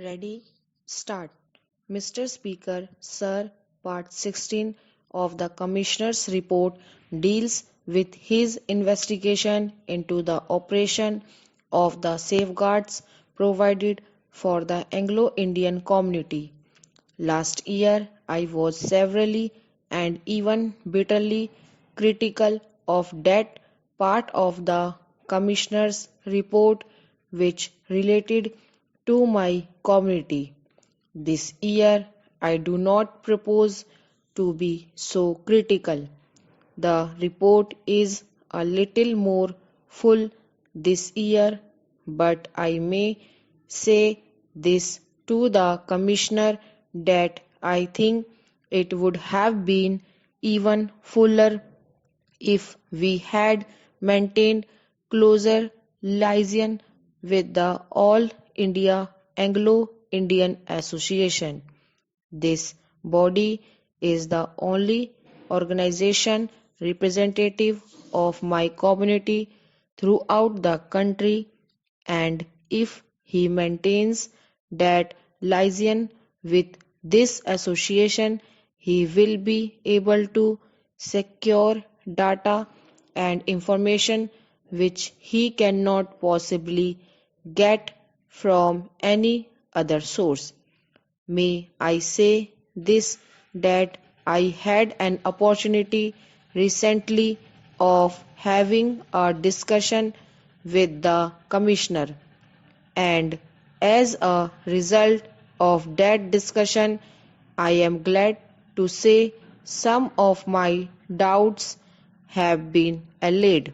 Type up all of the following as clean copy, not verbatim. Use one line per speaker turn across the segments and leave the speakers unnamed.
Ready? Start. Mr. Speaker, Sir, Part 16 of the Commissioner's report deals with his investigation into the operation of the safeguards provided for the Anglo-Indian community. Last year, I was severely and even bitterly critical of that part of the Commissioner's report which related to my community. This year, I do not propose to be so critical. The report is a little more full this year, but I may say this to the Commissioner that I think it would have been even fuller if we had maintained closer liaison with the All India Anglo-Indian Association. This body is the only organization representative of my community throughout the country, and if he maintains that liaison with this association, he will be able to secure data and information which he cannot possibly get from any other source. May I say this that I had an opportunity recently of having a discussion with the Commissioner, and as a result of that discussion, I am glad to say some of my doubts have been allayed.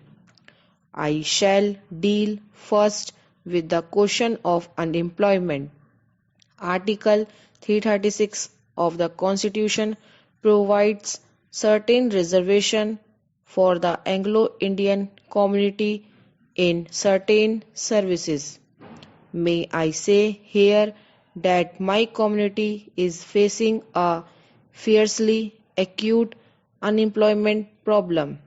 I shall deal first with the question of unemployment. Article 336 of the Constitution provides certain reservation for the Anglo-Indian community in certain services. May I say here that my community is facing a fiercely acute unemployment problem.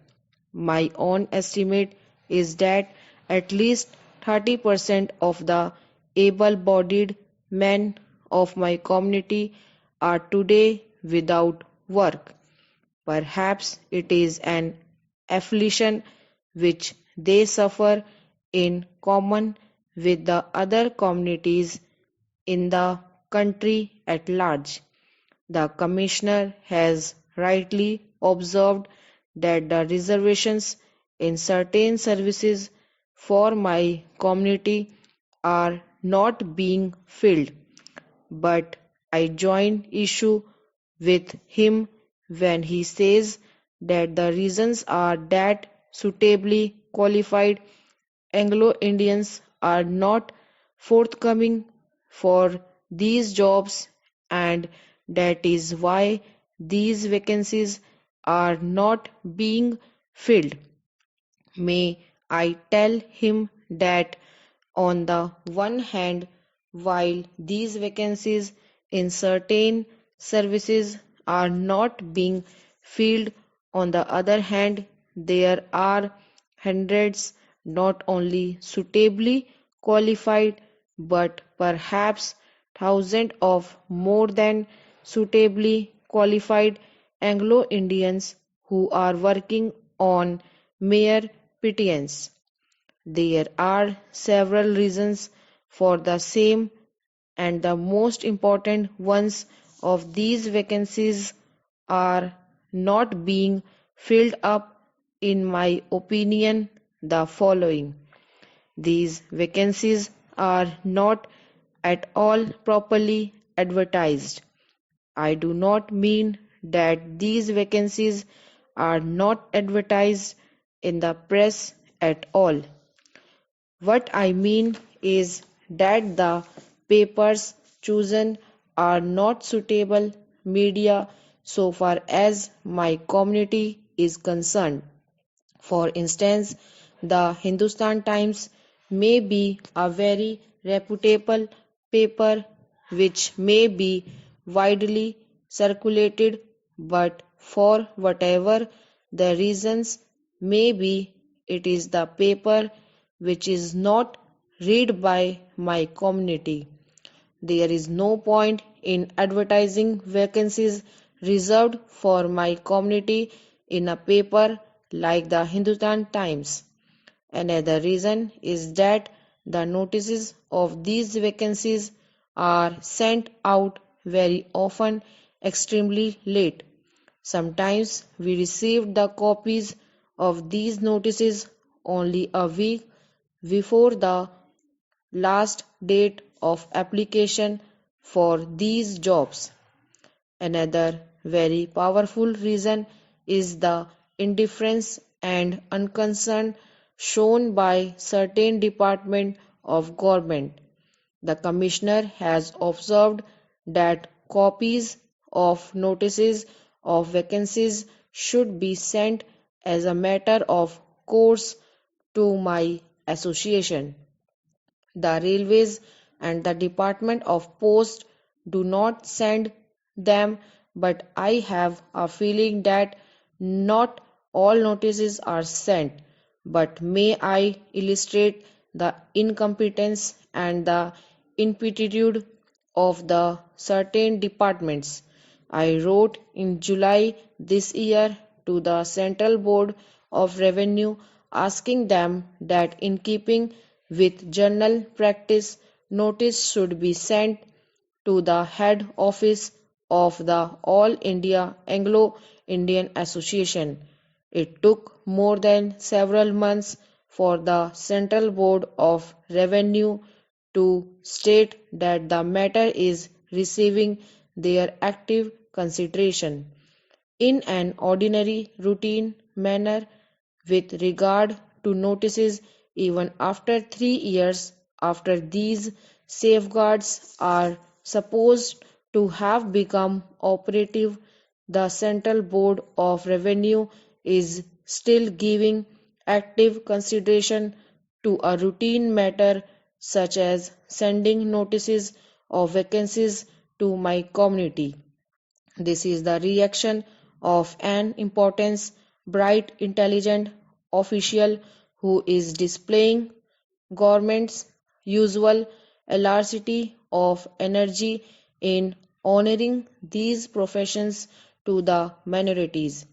My own estimate is that at least 30% of the able-bodied men of my community are today without work. Perhaps it is an affliction which they suffer in common with the other communities in the country at large. The Commissioner has rightly observed that the reservations in certain services for my community are not being filled, but I join issue with him when he says that the reasons are that suitably qualified Anglo-Indians are not forthcoming for these jobs, and that is why these vacancies are not being filled. May I tell him that on the one hand, while these vacancies in certain services are not being filled, on the other hand, there are hundreds not only suitably qualified but perhaps thousands of more than suitably qualified Anglo-Indians who are working on mere pittance. There are several reasons for the same, and the most important ones of these vacancies are not being filled up, in my opinion, the following. These vacancies are not at all properly advertised. I do not mean that these vacancies are not advertised in the press at all. What I mean is that the papers chosen are not suitable media so far as my community is concerned. For instance, the Hindustan Times may be a very reputable paper which may be widely circulated, but for whatever the reasons may be, it is the paper which is not read by my community. there is no point in advertising vacancies reserved for my community in a paper like the Hindustan Times. Another reason is that the notices of these vacancies are sent out very often extremely late. Sometimes we receive the copies of these notices only a week before the last date of application for these jobs. Another very powerful reason is the indifference and unconcern shown by certain departments of government. The Commissioner has observed that copies of notices of vacancies should be sent as a matter of course to my association. The railways and the Department of Post do not send them, but I have a feeling that not all notices are sent. But may I illustrate the incompetence and the ineptitude of the certain departments? I wrote in July this year to the Central Board of Revenue asking them that in keeping with journal practice, notice should be sent to the head office of the All India Anglo-Indian Association. It took more than several months for the Central Board of Revenue to state that the matter is receiving their active consideration. In an ordinary routine manner, with regard to notices, even after 3 years after these safeguards are supposed to have become operative, the Central Board of Revenue is still giving active consideration to a routine matter such as sending notices of vacancies to my community. This is the reaction of an important, bright, intelligent official who is displaying government's usual elasticity of energy in honoring these professions to the minorities.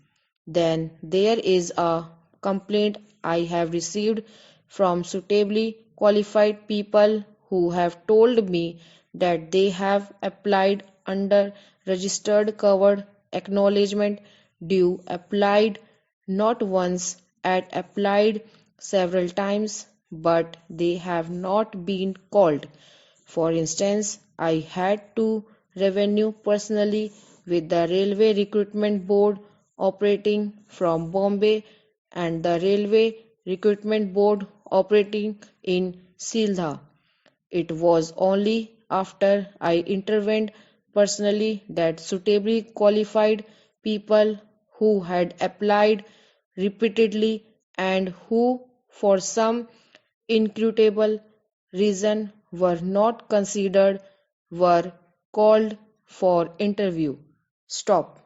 Then there is a complaint I have received from suitably qualified people who have told me that they have applied under registered covered acknowledgement due applied not once at applied several times, but they have not been called. For instance, I had to revenue personally with the Railway Recruitment Board operating from Bombay and the Railway Recruitment Board operating in Sildha. It was only after I intervened personally that suitably qualified people who had applied repeatedly and who, for some inscrutable reason, were not considered were called for interview. Stop.